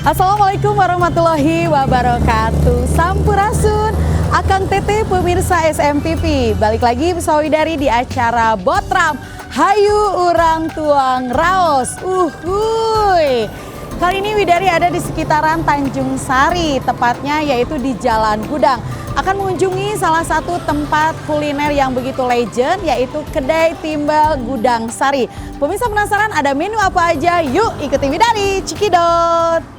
Assalamualaikum warahmatullahi wabarakatuh. Sampurasun, Akang Tete pemirsa SMTV. Balik lagi bersama Widari di acara Botram Hayu Urang Tuang Raos. Uhuy. Kali ini Widari ada di sekitaran Tanjung Sari, tepatnya yaitu di Jalan Gudang. Akan mengunjungi salah satu tempat kuliner yang begitu legend, yaitu Kedai Timbal Gudang Sari. Pemirsa penasaran ada menu apa aja? Yuk ikuti Widari, Cikidot.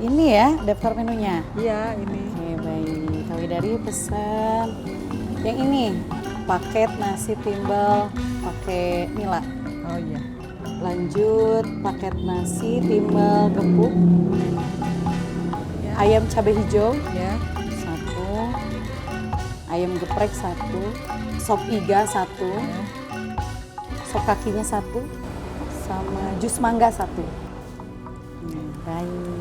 Ini ya daftar menunya? Iya ini. Oke baik, Kak Widari pesan yang ini, paket nasi timbal pakai nila. Oh iya. Lanjut paket nasi timbal gepuk, Ya. ayam cabai hijau Ya. 1, ayam geprek 1, sop iga 1, Ya. sop kakinya 1, sama jus mangga 1. Baik.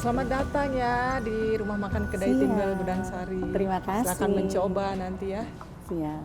Selamat datang ya di rumah makan Kedai Siap. Timbal Gudang Sari. Terima kasih. Silakan mencoba nanti ya. Siap.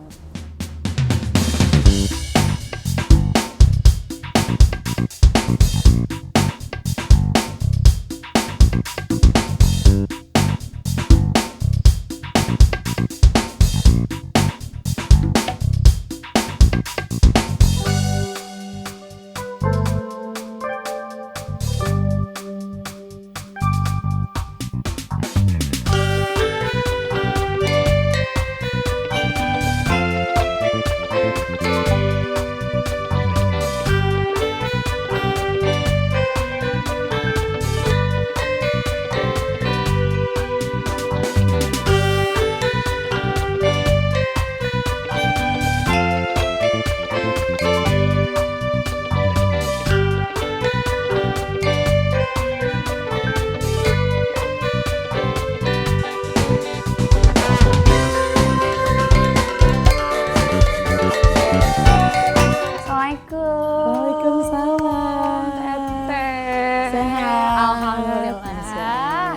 Waalaikumsalam. Teteh. Sehat. Alhamdulillah.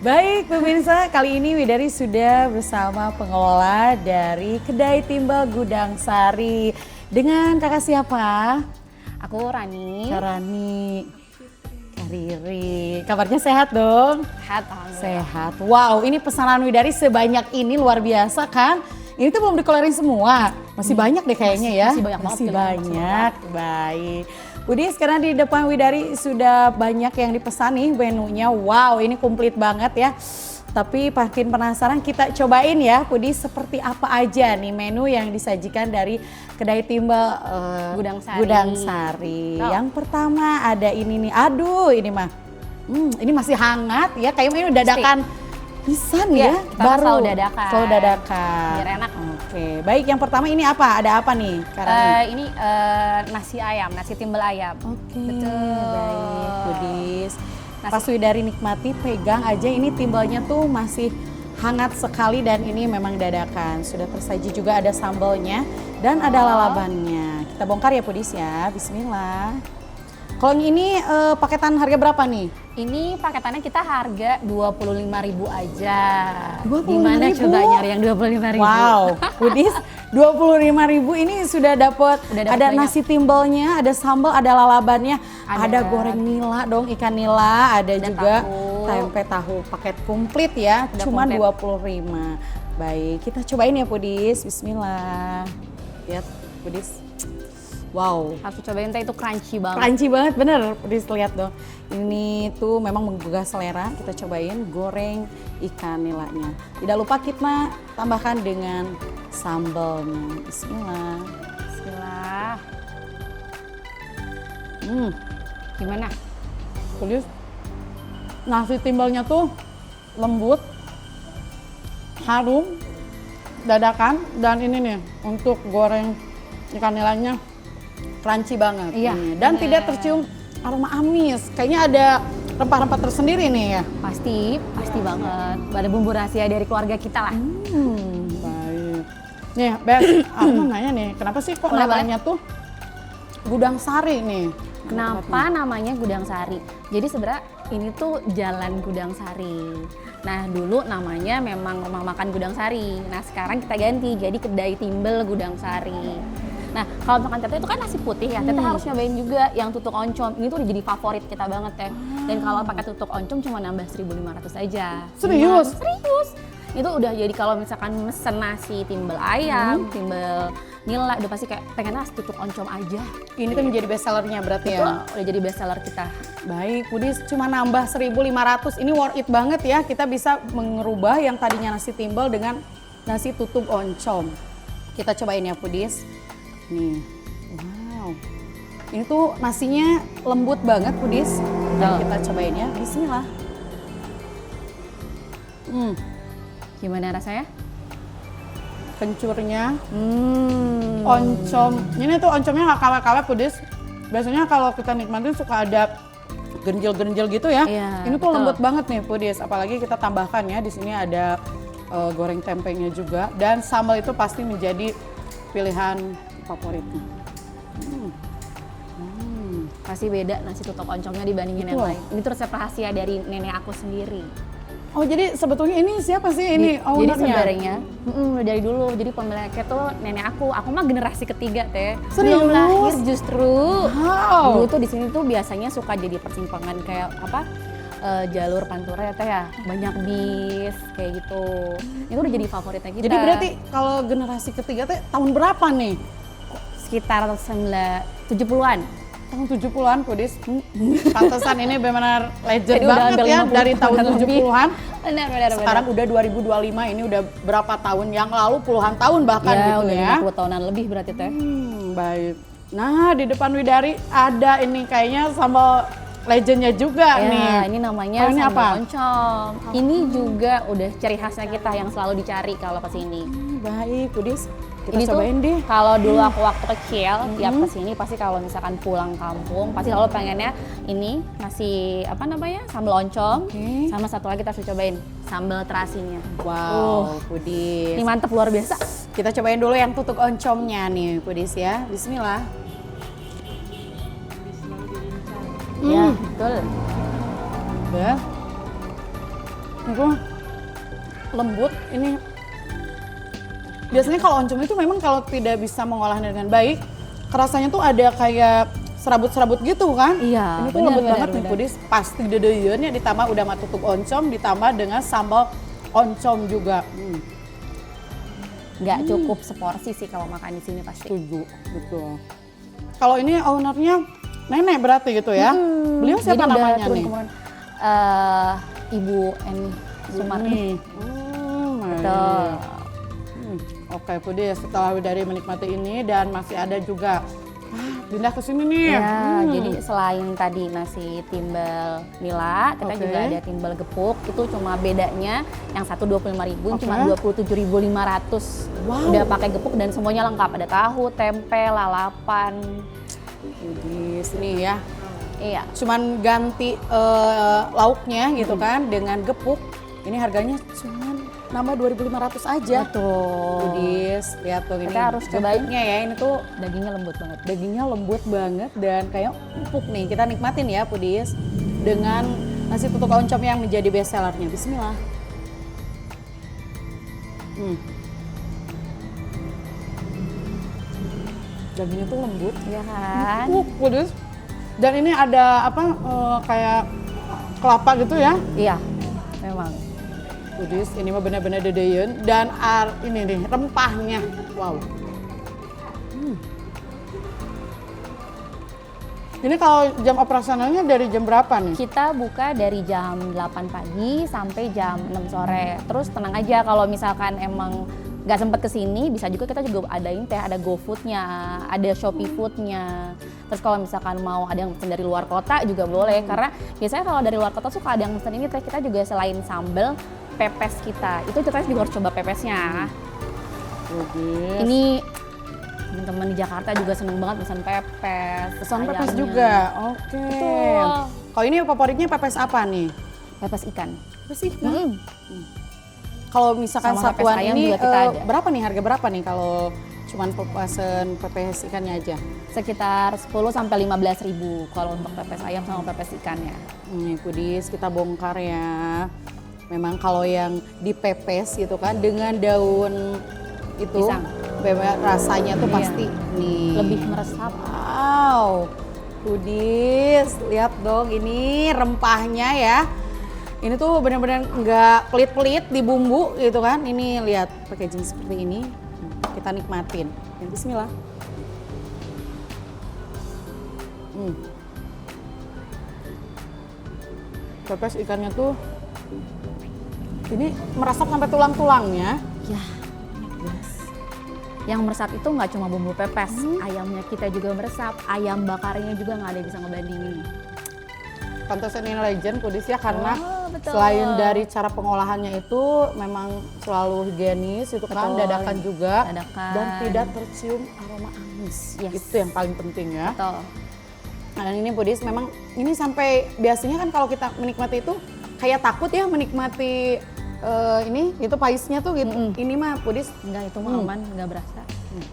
Baik pemirsa, kali ini Widari sudah bersama pengelola dari Kedai Timbal Gudang Sari. Dengan kakak siapa? Aku Rani. Kak Rani. Kak Riri. Kabarnya sehat dong? Sehat, alhamdulillah. Sehat. Wow, ini pesanan Widari sebanyak ini luar biasa kan? Ini tuh belum dikeluarin semua. Masih banyak deh kayaknya ya. Masih banyak banget. Masih banyak. Baik. Budi, sekarang di depan Widari sudah banyak yang dipesan nih menunya. Wow, ini komplit banget ya. Tapi makin penasaran, kita cobain ya Budi, seperti apa aja nih menu yang disajikan dari Kedai Timbal Gudang Sari. Gudang Sari. Oh. Yang pertama ada ini nih. Aduh, ini mah. Ini masih hangat ya. Kayaknya ini dadakan pisan ya. Iya, kita selalu dadakan. Selalu dadakan. Biar enak. Oke, baik, yang pertama ini apa? Ada apa nih? Ini nasi ayam, nasi timbal ayam. Oke, Betul. baik Budis. Nasi- Pas Widari nikmati, pegang aja, ini timbalnya tuh masih hangat sekali dan ini memang dadakan. Sudah tersaji juga ada sambalnya dan ada lalabannya. Kita bongkar ya Budis ya, bismillah. Kalau yang ini paketan harga berapa nih? Ini paketannya kita harga 25.000 aja. 25.000? Gimana coba nyari yang 25.000? Wow, Budis 25.000 ini sudah dapat Udah dapet ada banyak. nasi timbalnya, ada sambal, ada lalabannya, ada Ada. goreng nila dong, ikan nila, ada Dan juga tahu. tempe tahu paket komplit ya, Udah cuman komplit. 25. Baik, kita cobain ya Budis. Bismillah. Lihat Budis. Wow. Harus cobain teh, itu crunchy banget. Crunchy banget, bener. Budis lihat dong. Ini tuh memang menggugah selera. Kita cobain goreng ikan nilanya. Tidak lupa kita tambahkan dengan sambalnya. Bismillah. Bismillah. Gimana? Budis, nasi timbalnya tuh lembut, harum, dadakan, dan ini nih untuk goreng ikan nilainya crunchy banget. Iya, Nih. Dan tidak tercium aroma amis. Kayaknya ada rempah-rempah tersendiri nih ya. Pasti banget. Ada bumbu rahasia dari keluarga kita lah. Baik. Nih, Beth, aku mau nanya nih, kenapa sih kok Boleh, namanya tuh Gudang Sari nih. Kenapa namanya Gudang Sari? Jadi sebenarnya ini tuh Jalan Gudang Sari. Nah dulu namanya memang Rumah Makan Gudang Sari. Nah sekarang kita ganti jadi Kedai Timbel Gudang Sari. Nah kalau makan Teteh itu kan nasi putih ya, Teteh harus nyobain juga yang tutuk oncom. Ini tuh udah jadi favorit kita banget ya. Dan kalau pakai tutuk oncom cuma nambah 1.500 aja. Serius? Serius. Itu udah jadi kalau misalkan mesen nasi timbel ayam, timbel nila, udah pasti kayak pengen nasi tutuk oncom aja. Ini tuh menjadi best sellernya berarti Itu ya? udah jadi best seller kita. Baik, Pudis cuma nambah 1.500, ini worth it banget ya. Kita bisa merubah yang tadinya nasi timbel dengan nasi tutuk oncom. Kita cobain ya Pudis. Nih, wow. Ini tuh nasinya lembut banget Pudis. Dan kita cobain ya, bismillah. Gimana rasanya? Kencurnya, oncom. Ini tuh oncomnya nggak kawet-kawet Pudis. Biasanya kalau kita nikmatin suka ada genjel-genjel gitu ya. Iya, Ini tuh betul. lembut banget nih Pudis. Apalagi kita tambahkan ya, di sini ada goreng tempenya juga. Dan sambal itu pasti menjadi pilihan favoritnya. Pasti beda nasi tutuk oncomnya dibandingin yang Betul. lain. Ini tuh resep rahasia dari nenek aku sendiri. Oh jadi sebetulnya ini siapa sih ini Jadi ownernya? sebenarnya dari dulu, jadi pemiliknya tuh nenek aku mah generasi ketiga teh. Serius? Belum lahir justru. Wow. Dulu tuh di sini tuh biasanya suka jadi persimpangan kayak apa? Jalur pantura ya teh ya, banyak bis kayak gitu. Itu udah jadi favoritnya kita. Jadi berarti kalau generasi ketiga teh tahun berapa nih? sekitar 70-an. Tahun 70-an Pudis. Pantesan ini benar legend Jadi udah banget hampir ya 50 dari tahun tahun lebih. 70-an. Benar. Sekarang udah 2025, ini udah berapa tahun yang lalu, puluhan tahun bahkan ya, gitu udah ya. 50 tahunan lebih berarti teh. Baik. Nah di depan Widari ada ini kayaknya sambal legendnya juga Ya, nih. ini namanya Oh, ini sambal apa? oncom. Ini juga udah ciri khasnya kita yang selalu dicari kalau kesini. Baik Pudis, kita Ini cobain tuh deh. kalau dulu aku waktu kecil tiap kesini pasti kalau misalkan pulang kampung pasti selalu pengennya ini nasi apa namanya sambal oncom Oke. sama satu lagi kita harus cobain sambal terasinya. Wow, Pudis. Ini mantep luar biasa. Kita cobain dulu yang tutuk oncomnya nih Pudis ya. Bismillah. Ya betul. Ya. Itu lembut ini. Biasanya kalau oncom itu memang kalau tidak bisa mengolahnya dengan baik, rasanya tuh ada kayak serabut-serabut gitu kan? Iya, Ini tuh benar, lembut benar, banget nih benar. Pudis. Pasti dedeyeunnya ditambah udah sama tutuk oncom ditambah dengan sambal oncom juga. Nggak cukup seporsi sih kalau makan di sini pasti. Setuju, betul. Kalau ini ownernya nenek berarti gitu ya? Beliau siapa Jadi udah namanya turun nih? kemudian Ibu Eni Sumarni. Betul. Oke, Pudis, setelah dari menikmati ini dan masih ada juga pindah ke sini nih. Ya, jadi selain tadi nasi timbel nila, kita Oke. juga ada timbel gepuk. Itu cuma bedanya yang satu 25.000, Oke. cuma 27.500. Wow. Udah pakai gepuk dan semuanya lengkap. Ada tahu, tempe, lalapan. Pudis nih ya. Iya. Cuman ganti lauknya gitu kan dengan gepuk. Ini harganya cuman nambah 2.500 aja. Betul. Pudis, lihat tuh ini. Kita harus cobain. gepuknya ya. Ini tuh Dagingnya lembut banget. dagingnya lembut banget dan kayak empuk nih. Kita nikmatin ya Pudis dengan nasi tutuk oncom yang menjadi best sellernya. Bismillah. Dagingnya tuh lembut, Iya kan? empuk Pudis. Dan ini ada apa kayak kelapa gitu ya. Iya, memang. Pudis, ini mah benar-benar dedeyeun dan ini nih rempahnya. Wow. Ini kalau jam operasionalnya dari jam berapa nih? Kita buka dari jam 8 pagi sampai jam 6 sore. Terus tenang aja kalau misalkan emang nggak sempet kesini, bisa juga kita juga adain teh, ada GoFood-nya, ada Shopee Food-nya. Terus kalau misalkan mau ada yang pesen dari luar kota juga boleh, karena biasanya kalau dari luar kota suka ada yang pesen ini teh, kita juga selain sambel, pepes kita. Itu kita juga harus coba pepesnya. Pudis. Ini teman-teman di Jakarta juga seneng banget pesan pepes. Pesan pepes ayamnya. juga. Oke. Betul. Kalau ini favoritnya pepes apa nih? Pepes ikan. Pepes ikan. Mm. Kalau misalkan Sama pepes satuan ayam ini juga kita ada. berapa nih harga berapa nih kalau cuman pesen pepes ikannya aja? Sekitar 10 sampai 15.000 kalau untuk pepes ayam sama pepes ikannya. Nih Pudis, kita bongkar ya. Memang kalau yang dipepes gitu kan dengan daun itu Pisang. memang rasanya tuh Iya. pasti nih Lebih meresap. Wow, Pudis, lihat dong ini rempahnya ya. Ini tuh benar-benar nggak pelit-pelit di bumbu gitu kan. Ini lihat packaging seperti ini. Kita nikmatin. Bismillah. Pepes ikannya tuh ini meresap sampai tulang-tulangnya. Ya, yes. Yang meresap itu nggak cuma bumbu pepes, ayamnya kita juga meresap, ayam bakarnya juga nggak ada yang bisa ngebandingin. Pantesan ini legend Pudis ya karena Oh, betul. selain dari cara pengolahannya itu memang selalu higienis itu kan, Betul. dadakan juga Dadakan. dan tidak tercium aroma amis. Yes. Itu yang paling penting ya. Betul. Nah, dan ini Pudis memang ini sampai biasanya kan kalau kita menikmati itu kayak takut ya menikmati ini itu paisnya tuh gitu. Ini mah Pudis Enggak, itu mah aman, nggak berasa.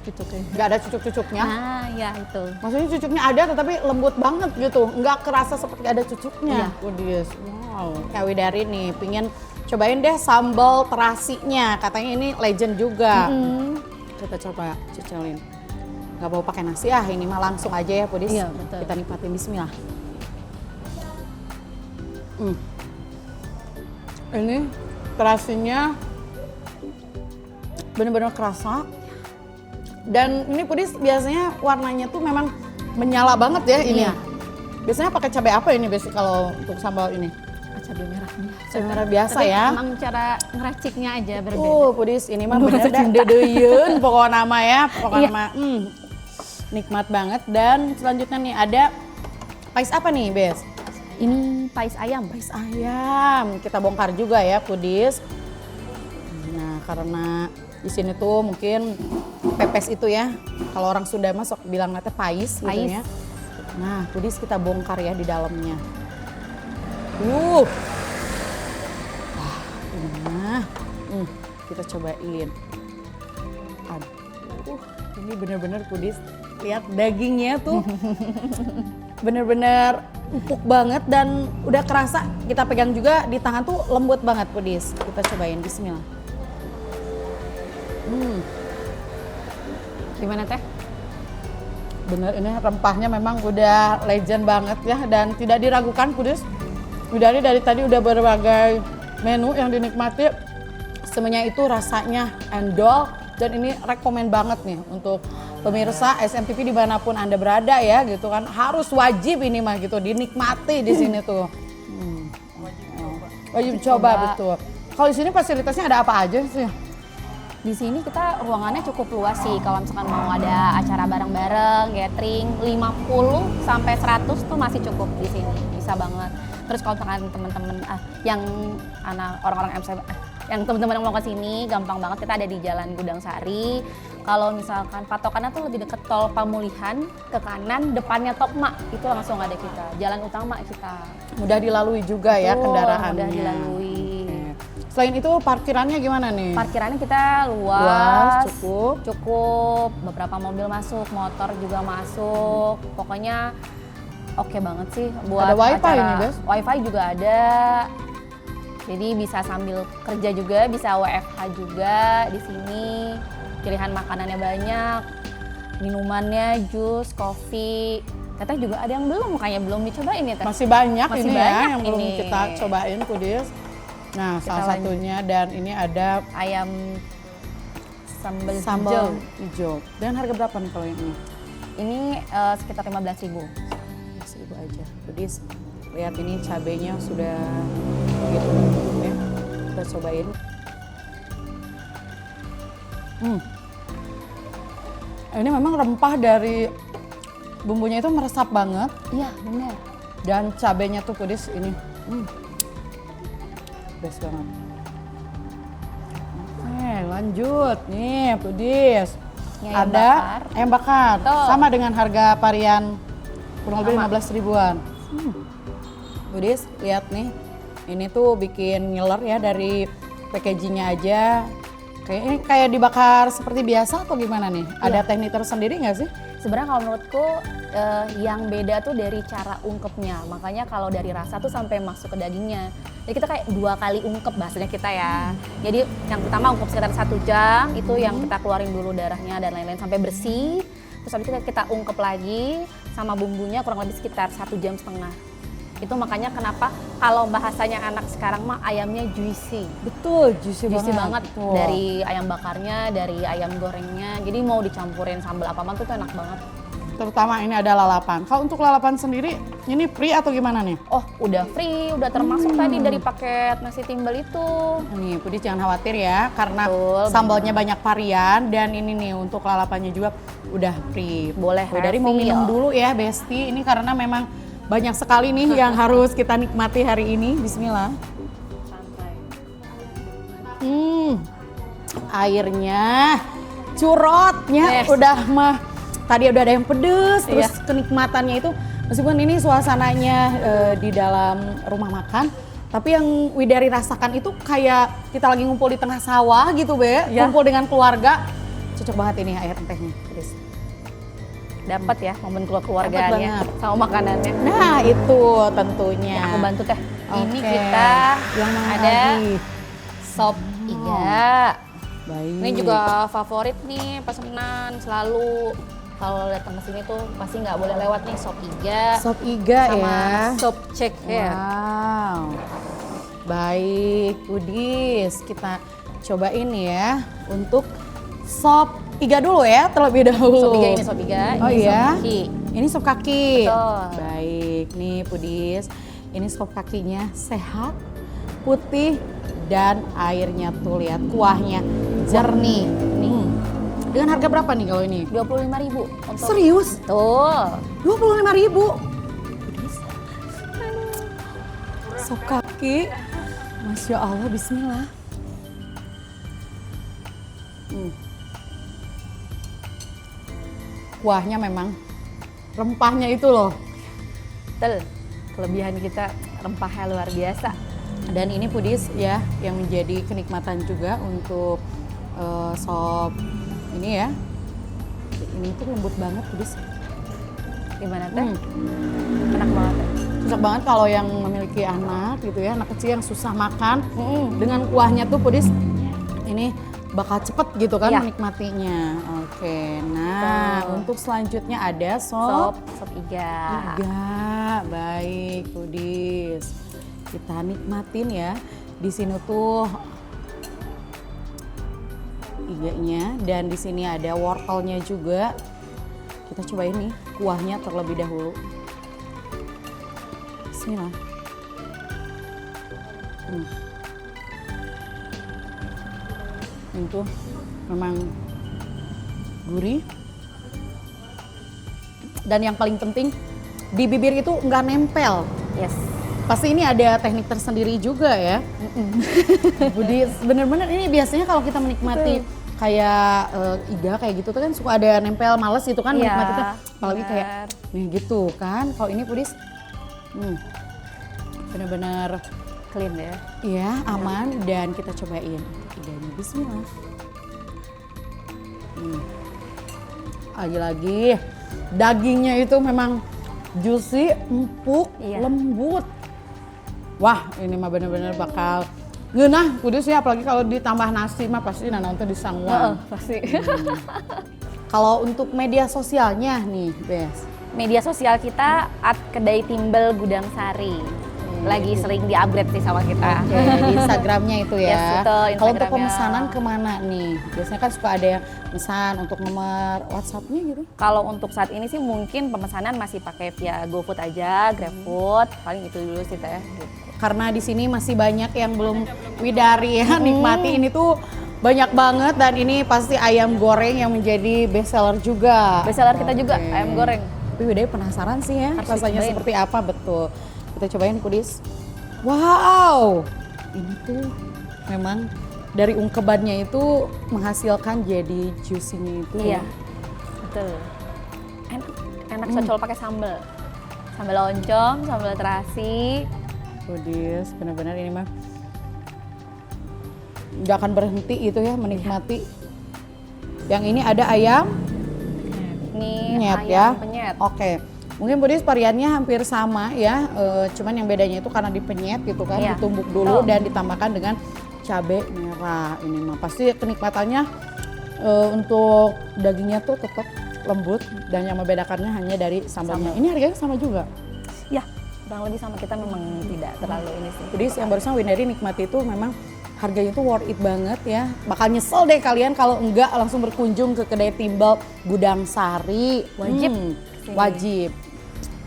Cucuknya. nggak ada cucuk-cucuknya. Nah, ya itu. Maksudnya cucuknya ada tetapi lembut banget gitu, nggak kerasa seperti ada cucuknya. Iya. Pudis, wow. Kak Widari nih pingin cobain deh sambal terasinya, katanya ini legend juga. Kita coba cicilin. Nggak mau pakai nasi ini mah langsung aja ya Pudis. Iya, betul. Kita nikmatin, bismillah. Ini terasinya bener-bener kerasa. Dan ini Pudis biasanya warnanya tuh memang menyala banget ya ini. Iya. Biasanya pakai cabai apa ini biasanya kalau untuk sambal ini? Cabai merah biasa. Cabai merah biasa Tapi ya. emang cara ngeraciknya aja berbeda. Pudis ini mah bener dedeyeun pokoknya nama ya. Pokoknya Iya. mah nikmat banget. Dan selanjutnya nih ada pais apa nih, Bes? Ini pais ayam. Pais ayam. Kita bongkar juga ya, Pudis. Nah, karena di sini tuh mungkin pepes itu ya. Kalau orang Sunda mah sok bilang nanti pais gitu Pais. ya. Nah, Pudis kita bongkar ya di dalamnya. Nah, kita cobain. Aduh, ini bener-bener Pudis. Lihat dagingnya tuh bener-bener empuk banget dan udah kerasa kita pegang juga di tangan tuh lembut banget Pudis. Kita cobain, bismillah. Gimana teh? Bener, ini rempahnya memang udah legend banget ya dan tidak diragukan Pudis. Widari dari tadi udah berbagai menu yang dinikmati, semuanya itu rasanya endol dan ini rekomen banget nih untuk pemirsa SMTV dimanapun Anda berada ya gitu kan, harus wajib ini mah gitu dinikmati di sini tuh. Wajib coba, betul. Kalau di sini fasilitasnya ada apa aja sih? Di sini kita ruangannya cukup luas sih. Kalau misalkan mau ada acara bareng-bareng, gathering 50 sampai 100 tuh masih cukup di sini. Bisa banget. Terus kalau misalkan teman-teman yang orang-orang MC yang teman-teman yang mau ke sini gampang banget, kita ada di Jalan Gudang Sari. Kalau misalkan patokannya tuh lebih deket tol Pamulihan, ke kanan depannya Tokma, itu langsung ada kita. Jalan utama kita. Mudah dilalui juga ya Betul, kendaraannya. mudah dilalui. Selain itu parkirannya gimana nih? Parkirannya kita luas, Luas, cukup, beberapa mobil masuk, motor juga masuk, pokoknya oke banget sih buat Ada wifi acara. ini, Bes? Wifi juga ada, jadi bisa sambil kerja juga, bisa WFH juga di sini. Pilihan makanannya banyak, minumannya jus, kopi. Teteh juga ada yang belum, makanya belum dicobain ya Teh. Masih banyak Masih ini banyak ya yang belum ini. kita cobain Pudis. Nah, Kita salah lanjut. satunya dan ini ada Ayam sambal hijau. sambal hijau. Dan harga berapa nih kalau yang ini? Ini sekitar 15.000. 1.000 aja. Pudis, lihat ini cabenya sudah gitu ya. Kita cobain. Ini memang rempah dari bumbunya itu meresap banget Iya, benar. dan cabenya tuh Pudis ini. Best banget. Oke, lanjut nih Pudis. Ini ayam Ada bakar. ayam bakar, Betul. sama dengan harga varian kurang lebih Sama. 15 ribuan. Pudis, lihat nih, ini tuh bikin ngiler ya dari packagingnya aja. Oke, ini kayak dibakar seperti biasa atau gimana nih? Ada teknik tersendiri nggak sih? Sebenarnya kalau menurutku yang beda tuh dari cara ungkepnya. Makanya kalau dari rasa tuh sampai masuk ke dagingnya. Jadi kita kayak 2 kali ungkep bahasanya kita ya. Jadi yang pertama ungkep sekitar 1 jam, itu yang kita keluarin dulu darahnya dan lain-lain sampai bersih. Terus habis itu kita ungkep lagi sama bumbunya kurang lebih sekitar 1,5 jam. Itu makanya kenapa kalau bahasanya anak sekarang mah ayamnya juicy. Betul, juicy Banget. Betul. Dari ayam bakarnya, dari ayam gorengnya. Jadi mau dicampurin sambal apapun tuh enak banget. Terutama ini ada lalapan. Kalau untuk lalapan sendiri, ini free atau gimana nih? Oh, udah free, udah termasuk tadi dari paket nasi timbel itu. Nih, Pudis jangan khawatir ya, karena Betul, sambalnya banyak varian dan ini nih untuk lalapannya juga udah free. Boleh Dari mau refill. minum dulu ya, Besti. Ini karena memang banyak sekali nih yang harus kita nikmati hari ini. Bismillah. Airnya, curotnya udah mah. Tadi udah ada yang pedes, terus kenikmatannya itu meskipun ini suasananya di dalam rumah makan, tapi yang Widari rasakan itu kayak kita lagi ngumpul di tengah sawah gitu, Be. Kumpul dengan keluarga. Cocok banget ini air tehnya, pedes. Dapat ya momen keluargaannya sama makanannya. Nah, itu tentunya. Ya, aku bantu teh. Ini Oke. kita Yang mana ada lagi? sop iga. Baik. Ini juga favorit nih pesanan selalu. Kalau datang ke sini tuh pasti nggak boleh lewat nih sop iga. Sop iga sama ya. sop cek ya. Wow. Baik, Pudis. Kita cobain ya untuk sop iga dulu ya, terlebih dahulu. Sop iga ini sop iga, Oh ini iya. sop kaki. Ini sop kaki. Betul. Baik, nih Pudis. Ini sop kakinya sehat, putih, dan airnya tuh lihat kuahnya jernih. Nih. Dengan harga berapa nih kalau ini? 25.000 untuk. Serius? Tuh. 25.000. Sop kaki. Masya Allah, bismillah. Kuahnya memang, rempahnya itu loh. Betul. Kelebihan kita rempahnya luar biasa. Dan ini Pudis ya, yang menjadi kenikmatan juga untuk sop ini ya. Ini tuh lembut banget Pudis. Gimana teh? Enak banget. Cocok banget kalau yang memiliki anak gitu ya, anak kecil yang susah makan. Dengan kuahnya tuh Pudis, ini bakal cepet gitu kan Iya. menikmatinya. Oke, nah untuk selanjutnya ada sop Sop iga. iga. Baik, Pudis. Kita nikmatin ya. Di sini tuh iganya dan di sini ada wortelnya juga. Kita cobain nih kuahnya terlebih dahulu. Bismillah. Itu memang gurih. Dan yang paling penting di bibir itu nggak nempel. Yes. Pasti ini ada teknik tersendiri juga ya. Budi, bener-bener ini biasanya kalau kita menikmati kayak iga kayak gitu tuh kan suka ada nempel, males gitu kan Iya, menikmati tuh. Apalagi bener. kayak nih gitu kan. Kalau ini Pudis, bener-bener Clean ya. iya aman dan kita cobain iganya. Bismillah. Lagi-lagi dagingnya itu memang juicy, empuk, Iya. lembut. Wah, ini mah bener-bener bakal ngeunah Kudus ya, apalagi kalau ditambah nasi mah pasti nonton di sangguan. Pasti. Kalau untuk media sosialnya nih, Bes. Media sosial kita @kedai timbel Gudang Sari. Lagi sering di-upgrade sih sama kita. Oke, di Instagramnya itu ya. Yes, betul, Kalau untuk Instagramnya. pemesanan kemana nih? Biasanya kan suka ada yang pesan untuk nomor WhatsApp-nya gitu. Kalau untuk saat ini sih mungkin pemesanan masih pakai via GoFood aja, GrabFood, paling itu dulu sih teh. Gitu. Karena di sini masih banyak yang belum Widari ya nikmati. Ini tuh banyak banget dan ini pasti ayam goreng yang menjadi best seller juga. Best seller kita juga Oke. ayam goreng. Tapi Widari penasaran sih ya Harus rasanya dicobain. seperti apa, betul. Kita cobain Kudis. Wow, ini tuh memang dari ungkebannya itu menghasilkan jadi juicy-nya itu Iya. ya. Betul. Enak cocol pakai sambal. Sambal oncom, sambal terasi. Kudis, benar-benar ini mah nggak akan berhenti gitu ya menikmati. Yang ini ada ayam Ini penyet ayam ya. penyet. Oke. Mungkin Budis variannya hampir sama ya, cuman yang bedanya itu karena dipenyet gitu kan, Iya, ditumbuk dulu betul. dan ditambahkan dengan cabai merah. Ini mah pasti kenikmatannya untuk dagingnya tuh tetap lembut dan yang membedakannya hanya dari sambalnya. Sambal. Ini harganya sama juga. Ya, kurang lebih sama, kita memang tidak terlalu ini sih. Budis yang barusan Windari nikmati itu memang harganya tuh worth it banget ya. Bakal nyesel deh kalian kalau enggak langsung berkunjung ke kedai timbal Gudang Sari. Wajib kesini. Wajib.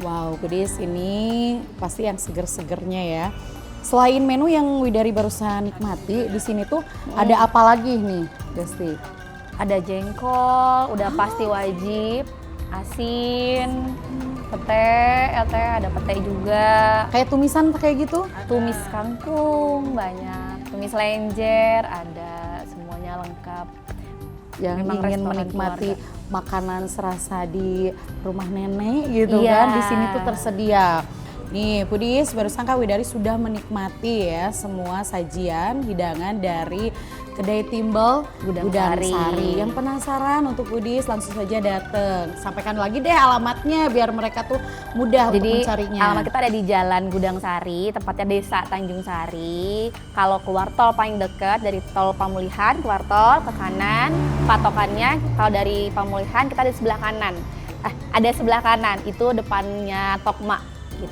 Wow, Budis ini pasti yang seger-segernya ya. Selain menu yang Widari barusan nikmati, di sini tuh ada apa lagi nih, Desti? Ada jengkol, udah pasti wajib. Asin, pete, ada pete juga. Kayak tumisan kayak gitu? Tumis kangkung banyak, tumis lenjer ada, semuanya lengkap. Yang Memang ingin restoran menikmati keluarga. makanan serasa di rumah nenek gitu Iya. kan, di sini tuh tersedia. Nih, Budis, barusan Kak Widari sudah menikmati ya semua sajian hidangan dari kedai timbal Gudang Gudang Sari. Sari. Yang penasaran untuk Budis langsung saja datang. Sampaikan lagi deh alamatnya biar mereka tuh mudah untuk Jadi mencarinya. alamat kita ada di Jalan Gudang Sari, tepatnya Desa Tanjung Sari. Kalau keluar tol paling dekat dari tol Pamulihan, keluar tol ke kanan, patokannya kalau dari Pamulihan kita ada sebelah kanan. Ada sebelah kanan, itu depannya Tokma. Gitu.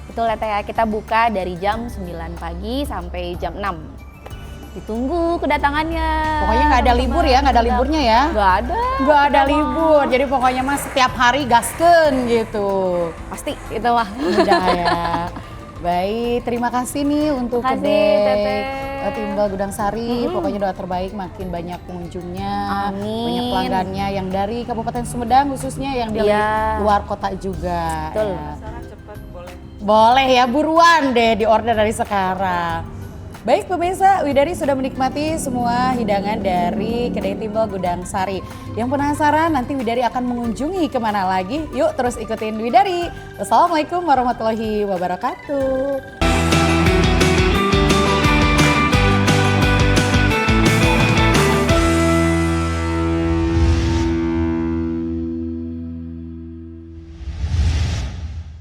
Itu ya, kita buka dari jam 9 pagi sampai jam 6. Ditunggu kedatangannya. Pokoknya nggak ada libur ya, nggak ada liburnya ya. Nggak ada. Nggak ada libur, jadi pokoknya mas setiap hari gasken gitu. Pasti itu mah. Udah ya. Baik, terima kasih nih untuk Makasih, kedai Teteh. Timbal Gudang Sari. Pokoknya doa terbaik, makin banyak pengunjungnya, Amin. banyak pelanggannya yang dari Kabupaten Sumedang khususnya, yang dari Iya. luar kota juga. Betul. Ya. Penasaran cepat boleh. Boleh ya, buruan deh di order dari sekarang. Baik pemirsa, Widari sudah menikmati semua hidangan dari kedai timbal Gudang Sari. Yang penasaran nanti Widari akan mengunjungi kemana lagi? Yuk terus ikutin Widari. Wassalamualaikum warahmatullahi wabarakatuh.